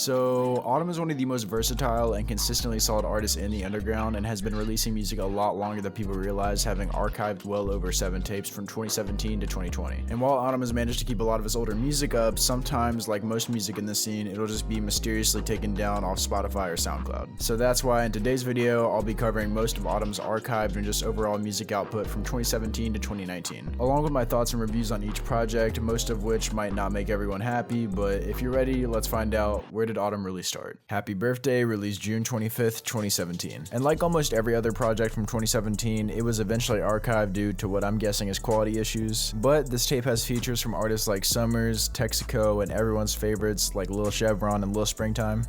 So Autumn is one of the most versatile and consistently solid artists in the underground and has been releasing music a lot longer than people realize, having archived well over 7 tapes from 2017 to 2020. And while Autumn has managed to keep a lot of his older music up, sometimes, like most music in the scene, it'll just be mysteriously taken down off Spotify or SoundCloud. So that's why in today's video, I'll be covering most of Autumn's archived and just overall music output from 2017 to 2019, along with my thoughts and reviews on each project, most of which might not make everyone happy, but if you're ready, let's find out, where did Autumn really start? Happy Birthday released June 25th, 2017. And like almost every other project from 2017, it was eventually archived due to what I'm guessing is quality issues, but this tape has features from artists like Summers, Texaco, and everyone's favorites like Lil Chevron and Lil Springtime.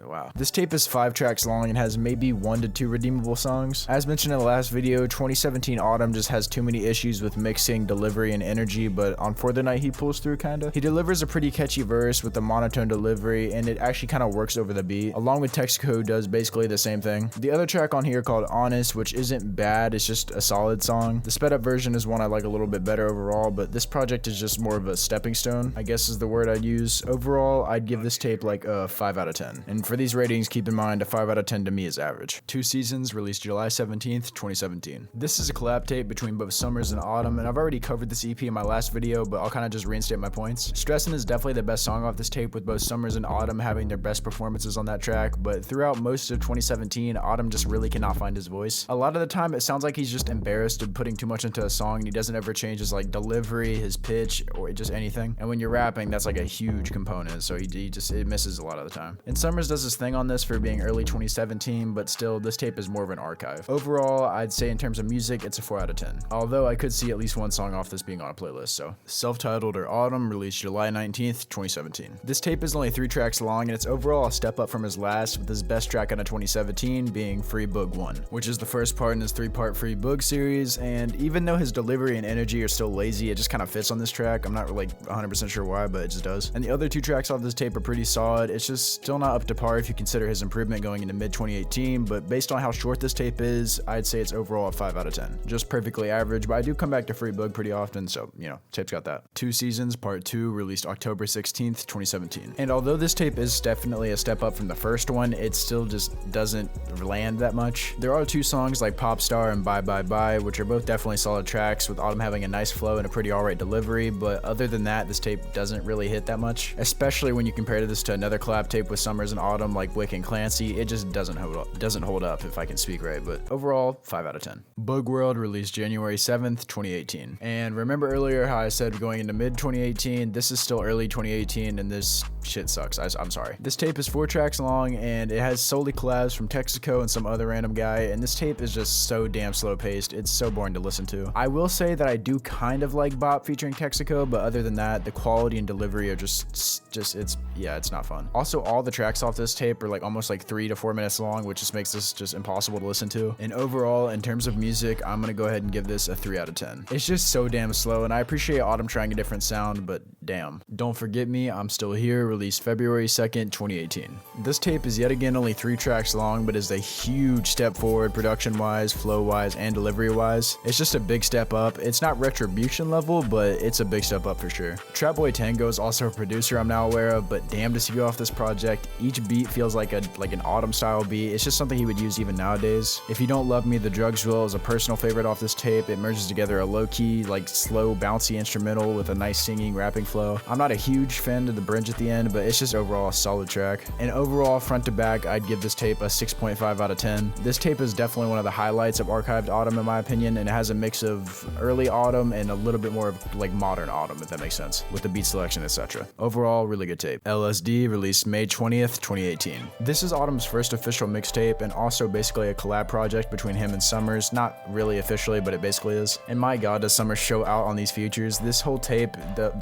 Wow. This tape is 5 tracks long and has maybe 1 to 2 redeemable songs. As mentioned in the last video, 2017 Autumn just has too many issues with mixing, delivery, and energy, but on For the Night he pulls through kinda. He delivers a pretty catchy verse with a monotone delivery, and it actually kinda works over the beat, along with Texaco does basically the same thing. The other track on here called Honest, which isn't bad, it's just a solid song. The sped up version is one I like a little bit better overall, but this project is just more of a stepping stone, I guess is the word I'd use. Overall, I'd give this tape like a 5 out of 10. And for these ratings, keep in mind a 5 out of 10 to me is average. 2 Seasons released July 17th, 2017. This is a collab tape between both Summers and Autumn, and I've already covered this EP in my last video, but I'll kind of just reinstate my points. Stressin' is definitely the best song off this tape, with both Summers and Autumn having their best performances on that track, but throughout most of 2017, Autumn just really cannot find his voice. A lot of the time, it sounds like he's just embarrassed of putting too much into a song, and he doesn't ever change his like delivery, his pitch, or just anything. And when you're rapping, that's like a huge component, so it misses a lot of the time. And Summers does his thing on this for being early 2017, but still, this tape is more of an archive. Overall, I'd say in terms of music, it's a 4 out of 10. Although I could see at least 1 song off this being on a playlist, so. Self-titled or Autumn released July 19th, 2017. This tape is only 3 tracks long, and it's overall a step up from his last, with his best track out of 2017 being Free Boog 1, which is the first part in his 3-part Free Boog series, and even though his delivery and energy are still lazy, it just kind of fits on this track. I'm not like 100% sure why, but it just does. And the other 2 tracks off this tape are pretty solid. It's just still not up to par if you consider his improvement going into mid-2018, but based on how short this tape is, I'd say it's overall a 5 out of 10. Just perfectly average, but I do come back to Free Boog pretty often, so, you know, tape's got that. 2 Seasons Part 2 released October 16th, 2017. And although this tape is definitely a step up from the first one, it still just doesn't land that much. There are 2 songs like Pop Star and Bye Bye Bye, which are both definitely solid tracks, with Autumn having a nice flow and a pretty alright delivery, but other than that, this tape doesn't really hit that much, especially when you compare this to another collab tape with Summers and Autumn like Wick and Clancy. It just doesn't hold up if I can speak right, but overall, 5 out of 10. Boog World released January 7th, 2018. And remember earlier how I said going into mid-2018, this is still early 2018, and this shit sucks. I'm sorry. This tape is 4 tracks long, and it has solely collabs from Texaco and some other random guy, and this tape is just so damn slow-paced, it's so boring to listen to. I will say that I do kind of like Bop featuring Texaco, but other than that, the quality and delivery are it's not fun. Also, all the tracks off this tape are like almost like 3 to 4 minutes long, which just makes this just impossible to listen to. And overall, in terms of music, I'm gonna go ahead and give this a 3 out of 10. It's just so damn slow, and I appreciate Autumn trying a different sound, but damn. Don't Forget Me, I'm Still Here released February 2nd, 2018. This tape is yet again only 3 tracks long, but is a huge step forward production-wise, flow-wise, and delivery-wise. It's just a big step up. It's not Retribution level, but it's a big step up for sure. Trapboy Tango is also a producer I'm now aware of, but damn, does he go off this project. Each beat feels like an Autumn style beat. It's just something he would use even nowadays. If You Don't Love Me, The Drugs Will is a personal favorite off this tape. It merges together a low-key, like slow, bouncy instrumental with a nice singing, rapping flow. I'm not a huge fan of the bridge at the end, but it's just overall a solid track. And overall, front to back, I'd give this tape a 6.5 out of 10. This tape is definitely one of the highlights of archived Autumn in my opinion, and it has a mix of early Autumn and a little bit more of like modern Autumn, if that makes sense, with the beat selection, etc. Overall, really good tape. LSD released May 20th, 2018. This is Autumn's first official mixtape, and also basically a collab project between him and Summers. Not really officially, but it basically is. And my god, does Summers show out on these features. This whole tape,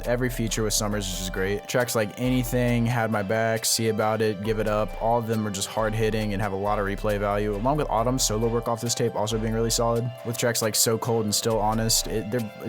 every feature with Summers is just great. Tracks like Anything, Had My Back, See About It, Give It Up, all of them are just hard hitting and have a lot of replay value, along with Autumn's solo work off this tape also being really solid, with tracks like So Cold and Still Honest.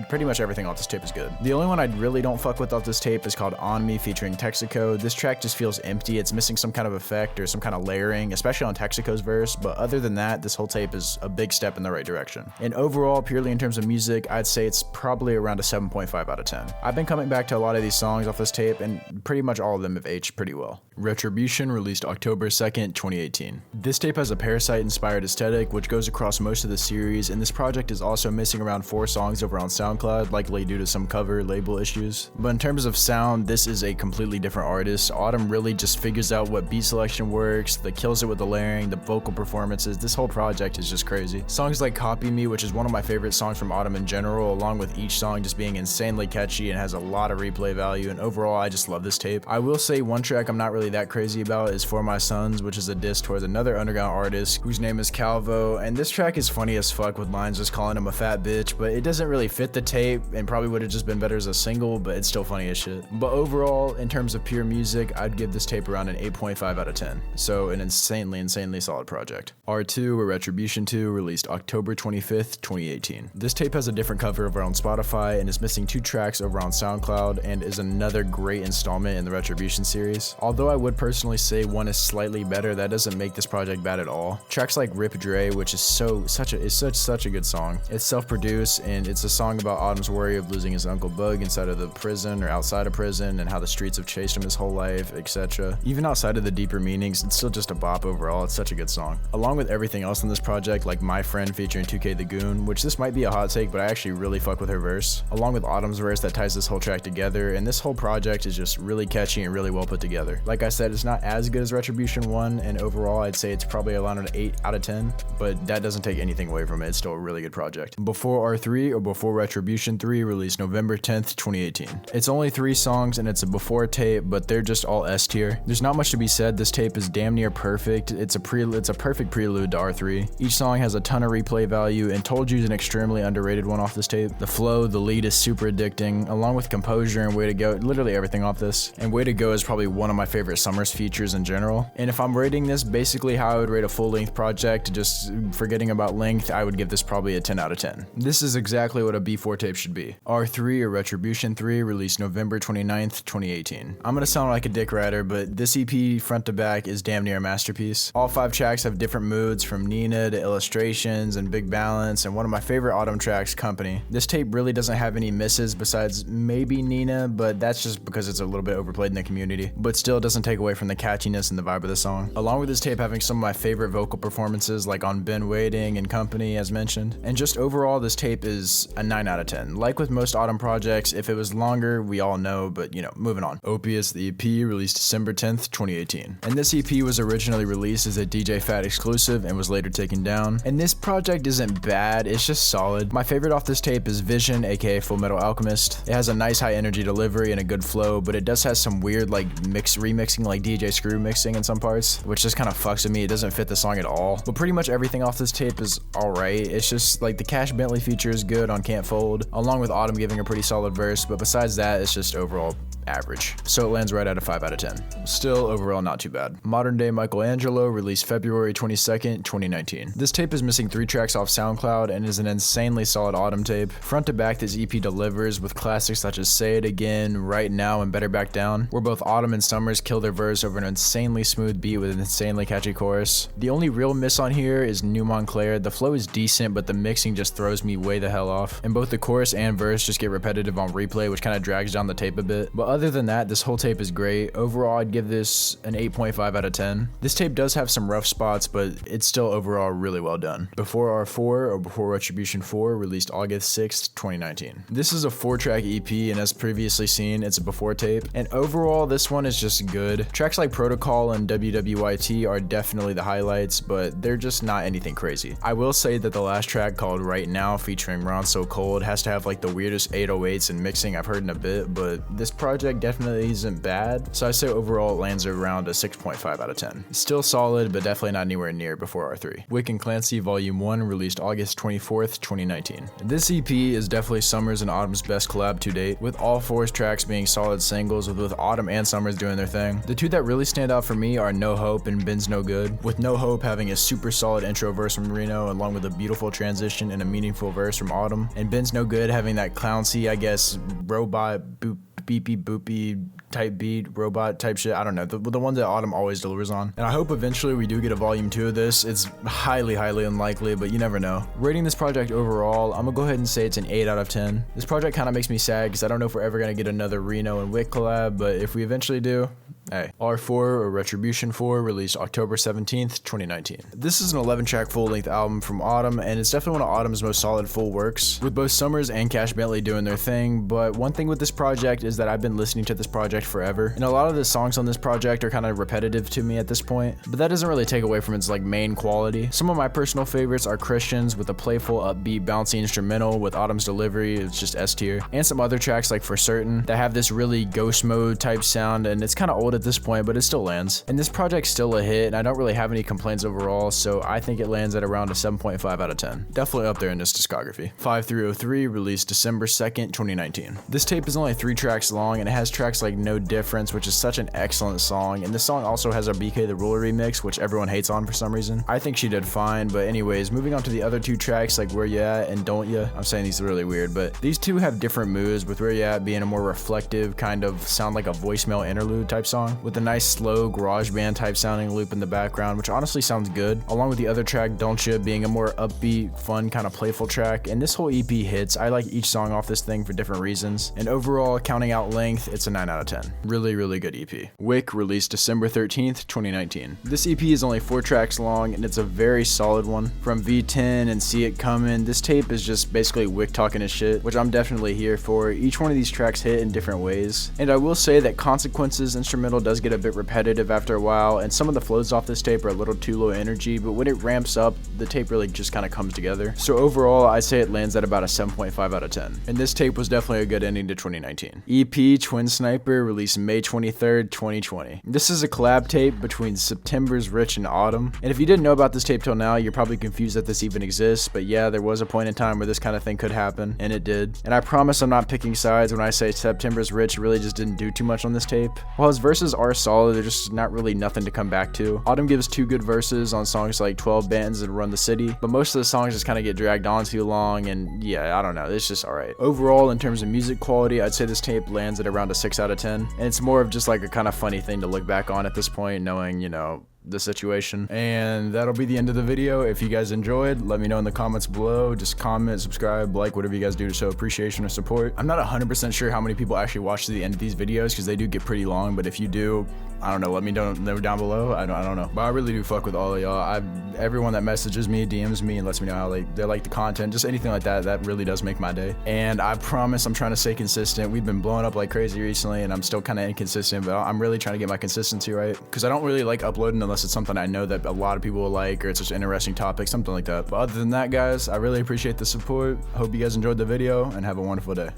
Pretty much everything off this tape is good. The only one I really don't fuck with off this tape is called On Me featuring Texaco. This track just feels empty. It's missing some kind of effect or some kind of layering, especially on Texaco's verse, but other than that, this whole tape is a big step in the right direction. And overall, purely in terms of music, I'd say it's probably around a 7.5 out of 10. I've been coming back to a lot of these songs off this tape, and pretty much all of them have aged pretty well. Retribution, released October 2nd, 2018. This tape has a Parasite-inspired aesthetic, which goes across most of the series, and this project is also missing around 4 songs over on SoundCloud, likely due to some cover label issues. But in terms of sound, this is a completely different artist. Autumn really just figures out what beat selection works, that kills it with the layering, the vocal performances. This whole project is just crazy. Songs like Copy Me, which is one of my favorite songs from Autumn in general, along with each song just being insanely catchy and has a lot of replay value, and overall I just love this tape. I will say one track I'm not really that crazy about is For My Sons, which is a diss towards another underground artist whose name is Calvo, and this track is funny as fuck with lines just calling him a fat bitch, but it doesn't really fit the tape and probably would have just been better as a single, but it's still funny as shit. But overall, in terms of pure music, I'd give this tape around an 8.5 out of 10. So an insanely solid project. R2 or Retribution 2, released October 25th, 2018. This tape has a different cover over on Spotify and is missing 2 tracks over on SoundCloud and is another great installment in the Retribution series. Although I would personally say one is slightly better, that doesn't make this project bad at all. Tracks like Rip Dre, which is such a good song. It's self-produced and it's a song about Autumn's worry of losing his Uncle Bug inside of the prison or outside of prison and how the streets have chased him his whole life, etc. Even outside of the deeper meanings, it's still just a bop overall. It's such a good song. Along with everything else on this project, like My Friend featuring 2K the Goon, which this might be a hot take, but I actually really fuck with her verse, along with Autumn's verse that ties this whole track together, and this whole project is just really catchy and really well put together. Like I said, it's not as good as Retribution 1, and overall I'd say it's probably around an 8 out of 10, but that doesn't take anything away from it. It's still a really good project. Before R3 or Before Retribution 3, released November 10th, 2018. It's only 3 songs and it's a before tape, but they're just all S tier. There's not much to be said. This tape is damn near perfect. It's a perfect prelude to R3. Each song has a ton of replay value, and Told You is an extremely underrated one off this tape. The flow, the lead is super addicting, along with composure and Way to Go, literally everything off this. And Way to Go is probably one of my favorite Summers features in general. And if I'm rating this basically how I would rate a full-length project, just forgetting about length, I would give this probably a 10 out of 10. This is exactly what a B4 tape should be. R3 or Retribution 3, released November 29th, 2018. I'm gonna sound like a dick rider, but this EP front to back is damn near a masterpiece. All 5 tracks have different moods, from Nina to Illustrations and Big Balance, and one of my favorite Autumn tracks, Company. This tape really doesn't have any misses besides maybe Nina, but that's just because it's a little bit overplayed in the community, but still doesn't take away from the catchiness and the vibe of the song. Along with this tape having some of my favorite vocal performances like on Been Waiting and Company as mentioned. And just overall, this tape is a 9 out of 10. Like with most Autumn projects, if it was longer, we all know, but moving on. Opius, the EP, released December 10th, 2018. And this EP was originally released as a DJ Fat exclusive and was later taken down. And this project isn't bad, it's just solid. My favorite off this tape is Vision, aka Full Metal Alchemist. It has a nice high energy delivery and a good flow, but it does have some weird remixing, like DJ Screw mixing in some parts, which just kind of fucks with me. It doesn't fit the song at all. But pretty much everything off this tape is alright. It's just like the Cash Bentley feature is good on Can't Fold, along with Autumn giving a pretty solid verse, but besides that, it's just overall average. So it lands right at a 5 out of 10. Still overall not too bad. Modern Day Michelangelo, released February 22nd, 2019. This tape is missing 3 tracks off SoundCloud and is an insanely solid Autumn tape. Front to back, this EP delivers with classics such as Say It Again, Right Now, and Better Back Down, where both Autumn and Summers kill their verse over an insanely smooth beat with an insanely catchy chorus. The only real miss on here is New Montclair. The flow is decent, but the mixing just throws me way the hell off, and both the chorus and verse just get repetitive on replay, which kind of drags down the tape a bit. But other than that, this whole tape is great. Overall, I'd give this an 8.5 out of 10. This tape does have some rough spots, but it's still overall really well done. Before R4 or Before Retribution 4, released August 6th, 2019. This is a 4-track EP, and as previously seen, it's a before tape. And overall, this one is just good. Tracks like Protocol and WWYT are definitely the highlights, but they're just not anything crazy. I will say that the last track, called Right Now, featuring Ron So Cold, has to have like the weirdest 808s and mixing I've heard in a bit, but this project definitely isn't bad, so I say overall it lands around a 6.5 out of 10. Still solid, but definitely not anywhere near Before R3. Wick and Clancy Volume 1, released August 24th, 2019. This EP is definitely Summers and Autumn's best collab to date, with all 4 tracks being solid singles, with both Autumn and Summers doing their thing. The 2 that really stand out for me are No Hope and Ben's No Good, with No Hope having a super solid intro verse from Reno, along with a beautiful transition and a meaningful verse from Autumn, and Ben's No Good having that clowncy, I guess, robot boop beepy boopy type beat, robot type shit. I don't know, the one that Autumn always delivers on. And I hope eventually we do get a volume 2 of this. It's highly unlikely, but you never know. Rating this project overall, I'm gonna go ahead and say it's an 8 out of 10. This project kind of makes me sad because I don't know if we're ever gonna get another Reno and Wick collab, but if we eventually do, hey. R4 or Retribution 4 released October 17th, 2019. This is an 11-track full-length album from Autumn, and it's definitely one of Autumn's most solid full works, with both Summers and Cash Bentley doing their thing. But one thing with this project is that I've been listening to this project forever, and a lot of the songs on this project are kind of repetitive to me at this point, but that doesn't really take away from its like main quality. Some of my personal favorites are Christians with a playful, upbeat, bouncy instrumental with Autumn's delivery, it's just S tier, and some other tracks like For Certain that have this really ghost mode type sound, and it's kind of old at this point, but it still lands. And this project's still a hit, and I don't really have any complaints overall, so I think it lands at around a 7.5 out of 10. Definitely up there in this discography. 5303 released December 2nd, 2019. This tape is only 3 tracks long, and it has tracks like No Difference, which is such an excellent song, and this song also has a BK the Ruler remix, which everyone hates on for some reason. I think she did fine, but anyways, moving on to the other 2 tracks like Where Ya At and Don't Ya. I'm saying these are really weird, but these 2 have different moods, with Where Ya At being a more reflective, kind of sound like a voicemail interlude type song, with a nice slow garage band type sounding loop in the background, which honestly sounds good, along with the other track Don't Ya being a more upbeat, fun, kind of playful track. And this whole EP hits. I like each song off this thing for different reasons, and overall, counting out length, it's a 9 out of 10. Really good EP. Wick released December 13th, 2019. This EP is only 4 tracks long, and it's a very solid one. From V10 and See It Comin', this tape is just basically Wick talking his shit, which I'm definitely here for. Each one of these tracks hit in different ways, and I will say that Consequences instrumental does get a bit repetitive after a while, and some of the flows off this tape are a little too low energy, but when it ramps up, the tape really just kind of comes together. So overall, I say it lands at about a 7.5 out of 10. And this tape was definitely a good ending to 2019. EP Twin Sniper released May 23rd, 2020. This is a collab tape between September's Rich and Autumn, and if you didn't know about this tape till now, you're probably confused that this even exists, but yeah, there was a point in time where this kind of thing could happen, and it did. And I promise I'm not picking sides when I say September's Rich really just didn't do too much on this tape. While his verses are solid, they're just not really nothing to come back to. Autumn gives 2 good verses on songs like 12 Bands and Run the City, but most of the songs just kind of get dragged on too long, and yeah, I don't know, it's just alright. Overall, in terms of music quality, I'd say this tape lands at around a 6 out of 10, and it's more of just like a kind of funny thing to look back on at this point, knowing, you know, the situation. And that'll be the end of the video. If you guys enjoyed, let me know in the comments below. Just comment, subscribe, like, whatever you guys do to show appreciation or support. I'm not 100% sure how many people actually watch to the end of these videos because they do get pretty long, but if you do, I don't know, let me know down below. I don't know, but I really do fuck with all of y'all. Everyone that messages me, DMs me, and lets me know how they like the content, just anything like that, that really does make my day. And I promise I'm trying to stay consistent. We've been blowing up like crazy recently, and I'm still kind of inconsistent, but I'm really trying to get my consistency right, because I don't really like uploading unless it's something I know that a lot of people will like, or it's just an interesting topic, something like that. But other than that, guys, I really appreciate the support. I hope you guys enjoyed the video, and have a wonderful day.